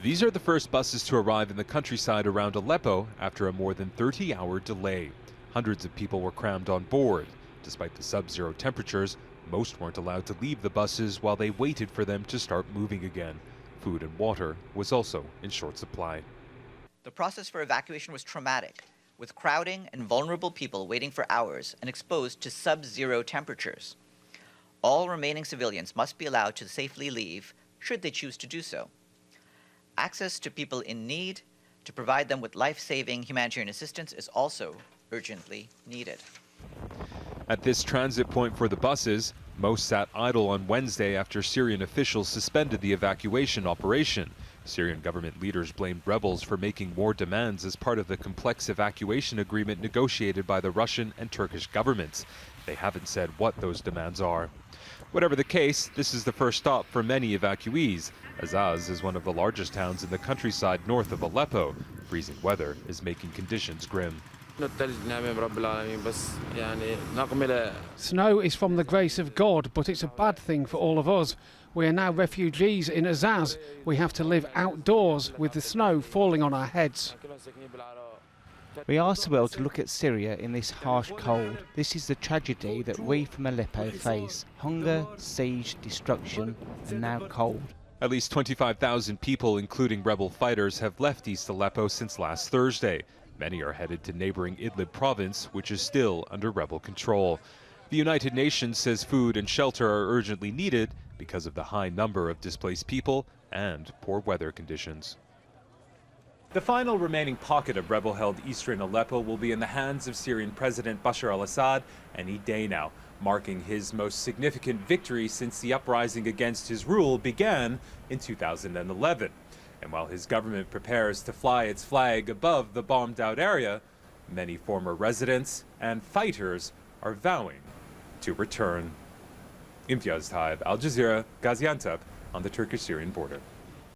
These are the first buses to arrive in the countryside around Aleppo after a more than 30-hour delay. Hundreds of people were crammed on board. Despite the sub-zero temperatures, most weren't allowed to leave the buses while they waited for them to start moving again. Food and water was also in short supply. The process for evacuation was traumatic, with crowding and vulnerable people waiting for hours and exposed to sub-zero temperatures. All remaining civilians must be allowed to safely leave, should they choose to do so. Access to people in need to provide them with life-saving humanitarian assistance is also urgently needed. At this transit point for the buses, most sat idle on Wednesday after Syrian officials suspended the evacuation operation. Syrian government leaders blamed rebels for making more demands as part of the complex evacuation agreement negotiated by the Russian and Turkish governments. They haven't said what those demands are. Whatever the case, this is the first stop for many evacuees. Azaz is one of the largest towns in the countryside north of Aleppo. Freezing weather is making conditions grim. Snow is from the grace of God, but it's a bad thing for all of us. We are now refugees in Azaz. We have to live outdoors with the snow falling on our heads. We asked the world to look at Syria in this harsh cold. This is the tragedy that we from Aleppo face. Hunger, siege, destruction, and now cold. At least 25,000 people, including rebel fighters, have left East Aleppo since last Thursday. Many are headed to neighboring Idlib province, which is still under rebel control. The United Nations says food and shelter are urgently needed because of the high number of displaced people and poor weather conditions. The final remaining pocket of rebel-held eastern Aleppo will be in the hands of Syrian President Bashar al-Assad any day now, marking his most significant victory since the uprising against his rule began in 2011. And while his government prepares to fly its flag above the bombed-out area, many former residents and fighters are vowing to return. Imtiaz Tyab, Al Jazeera, Gaziantep, on the Turkish-Syrian border.